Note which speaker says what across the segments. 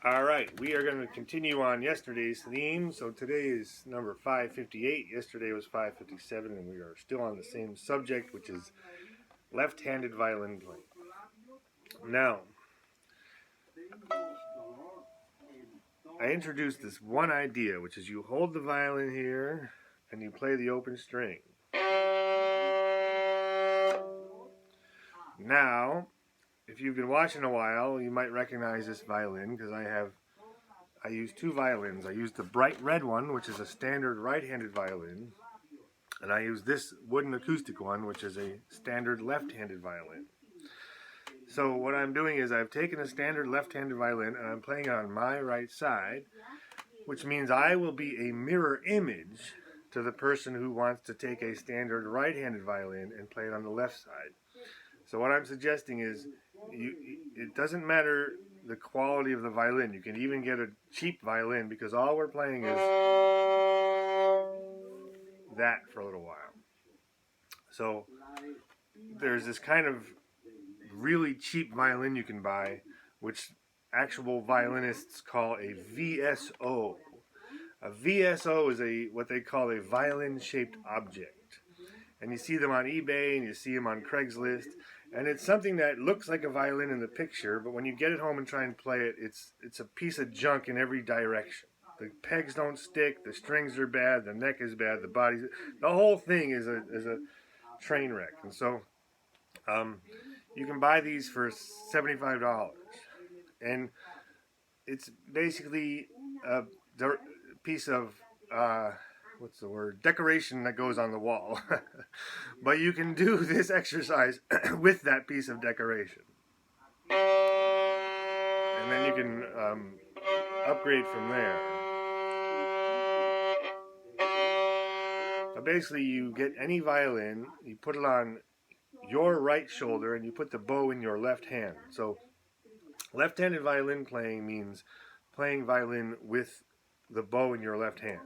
Speaker 1: Alright, we are going to continue on yesterday's theme. So today is number 558. Yesterday was 557, and we are still on the same subject, which is left-handed violin playing. Now, I introduced this one idea, which is you hold the violin here and you play the open string. Now, if you've been watching a while, you might recognize this violin because I use two violins. I use the bright red one, which is a standard right-handed violin, and I use this wooden acoustic one, which is a standard left-handed violin. So what I'm doing is I've taken a standard left-handed violin and I'm playing it on my right side, which means I will be a mirror image to the person who wants to take a standard right-handed violin and play it on the left side. So what I'm suggesting is it doesn't matter the quality of the violin. You can even get a cheap violin because all we're playing is that for a little while. So there's this kind of really cheap violin you can buy, which actual violinists call a VSO. A VSO is what they call a violin-shaped object. And you see them on eBay and you see them on Craigslist. And it's something that looks like a violin in the picture, but when you get it home and try and play it, it's a piece of junk in every direction. The pegs don't stick, the strings are bad, the neck is bad, the whole thing is a train wreck. And so you can buy these for $75. And it's basically a piece of decoration that goes on the wall. But you can do this exercise with that piece of decoration. And then you can upgrade from there. But basically you get any violin, you put it on your right shoulder and you put the bow in your left hand. So left-handed violin playing means playing violin with the bow in your left hand.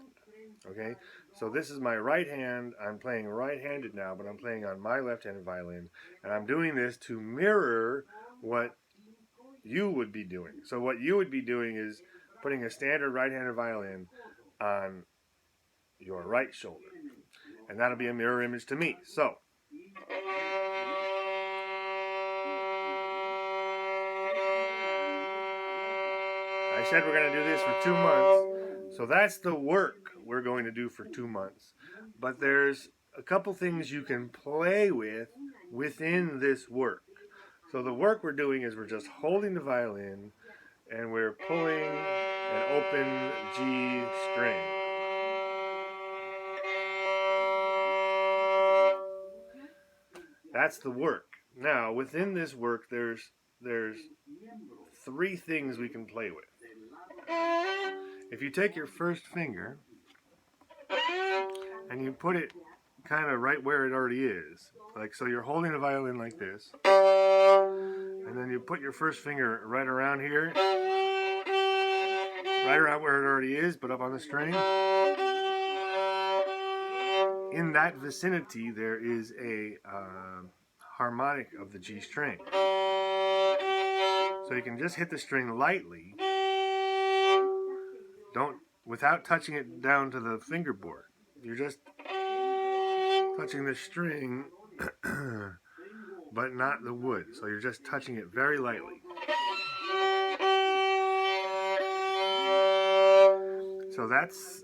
Speaker 1: Okay, so this is my right hand. I'm playing right-handed now, but I'm playing on my left-handed violin, and I'm doing this to mirror what you would be doing. So what you would be doing is putting a standard right-handed violin on your right shoulder, and that'll be a mirror image to me. So I said we're going to do this for 2 months, so that's the work we're going to do for 2 months. But there's a couple things you can play with within this work. So the work we're doing is we're just holding the violin and we're pulling an open G string. That's the work. Now, within this work, there's 3 things we can play with. If you take your first finger and you put it kind of right where it already is, like so you're holding a violin like this, and then you put your first finger right around here, right around where it already is, but up on the string. In that vicinity there is a harmonic of the G string. So you can just hit the string lightly, without touching it down to the fingerboard. You're just touching the string, but not the wood. So you're just touching it very lightly. So that's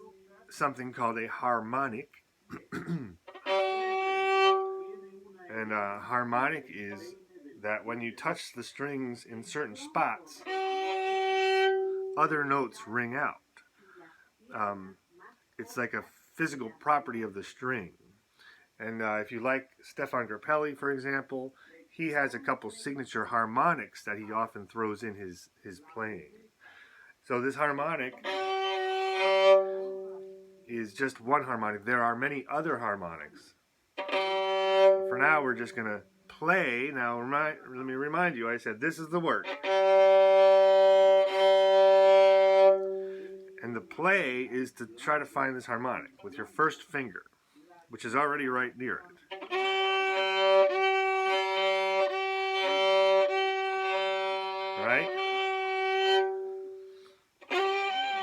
Speaker 1: something called a harmonic. And a harmonic is that when you touch the strings in certain spots, other notes ring out. It's like a physical property of the string. And if you like Stefan Grappelli, for example, he has a couple signature harmonics that he often throws in his playing. So this harmonic is just one harmonic. There are many other harmonics. For now, we're just going to play. Now, let me remind you, I said this is the work. And the play is to try to find this harmonic with your first finger, which is already right near it. Right?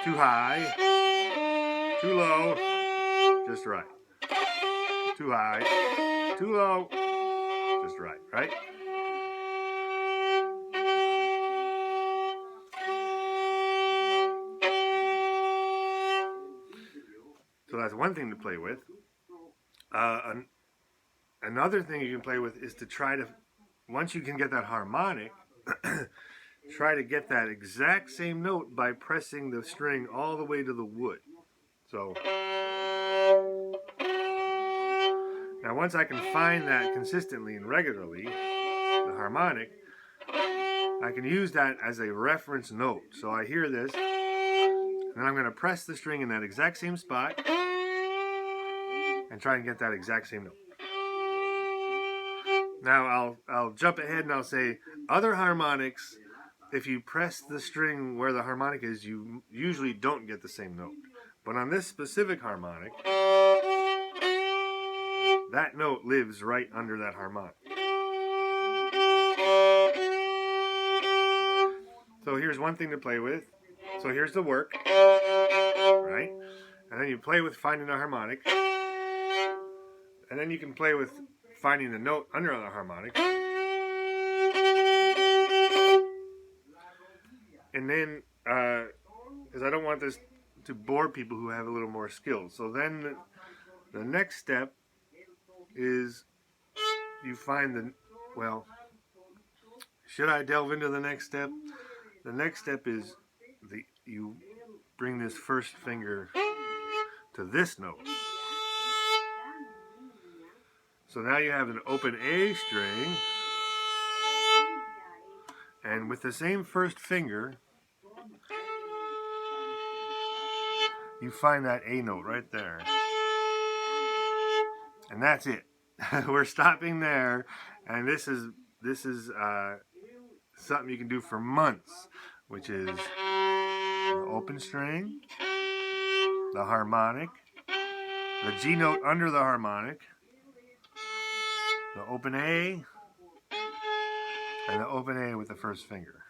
Speaker 1: too high, too low, just right. Too high, too low, just right, right? So that's one thing to play with. Another thing you can play with is to try to, once you can get that harmonic, try to get that exact same note by pressing the string all the way to the wood. So now once I can find that consistently and regularly, the harmonic, I can use that as a reference note. So I hear this, and then I'm going to press the string in that exact same spot and try and get that exact same note. Now I'll jump ahead and I'll say other harmonics, if you press the string where the harmonic is, you usually don't get the same note. But on this specific harmonic, that note lives right under that harmonic. So here's one thing to play with. So here's the work, right? And then you play with finding the harmonic. And then you can play with finding the note under the harmonic. And then, because I don't want this to bore people who have a little more skill. So then the next step is you find the, well, should I delve into the next step? The next step is you bring this first finger to this note. So now you have an open A string, and with the same first finger, you find that A note right there. And that's it. We're stopping there, and this is something you can do for months, which is the open string, the harmonic, the G note under the harmonic, the open A, and the open A with the first finger.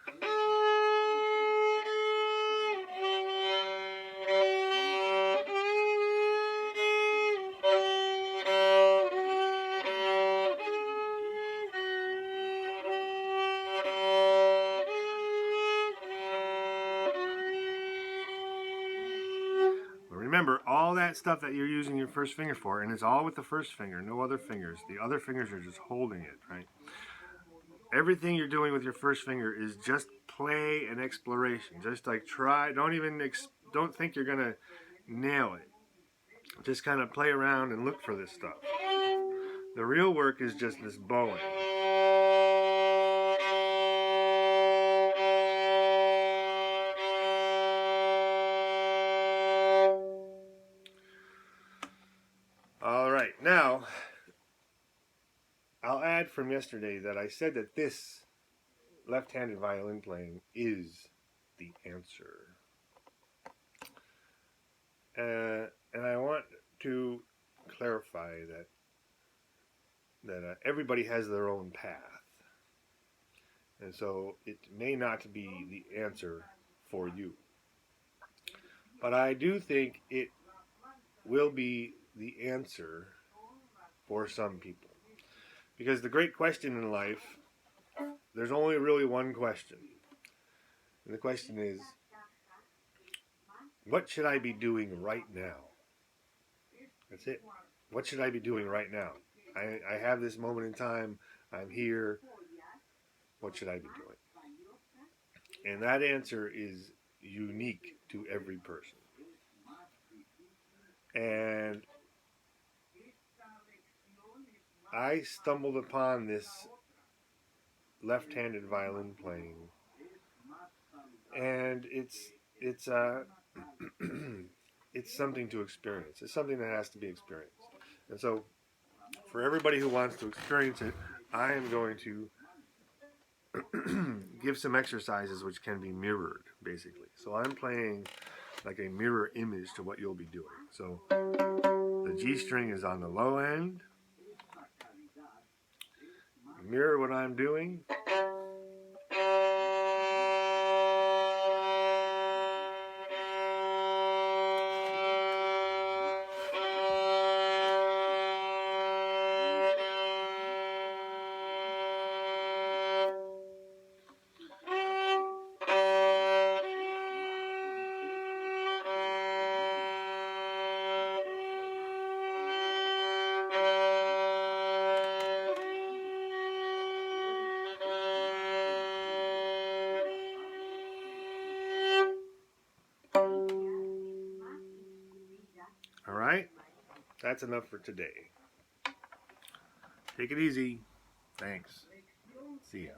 Speaker 1: Remember, all that stuff that you're using your first finger for, and it's all with the first finger, no other fingers. The other fingers are just holding it, right? Everything you're doing with your first finger is just play and exploration. Just like try, don't think you're gonna nail it. Just kind of play around and look for this stuff. The real work is just this bowing. All right, now I'll add from yesterday that I said that this left-handed violin playing is the answer. And I want to clarify that everybody has their own path. And so it may not be the answer for you. But I do think it will be the answer for some people. Because the great question in life, there's only really one question. And the question is, what should I be doing right now? That's it. What should I be doing right now? I have this moment in time. I'm here. What should I be doing? And that answer is unique to every person. And I stumbled upon this left-handed violin playing, and it's it's something to experience. It's something that has to be experienced. And so, for everybody who wants to experience it, I am going to give some exercises which can be mirrored, basically. So I'm playing like a mirror image to what you'll be doing. So the G string is on the low end. Mirror what I'm doing. All right? That's enough for today. Take it easy. Thanks. See ya.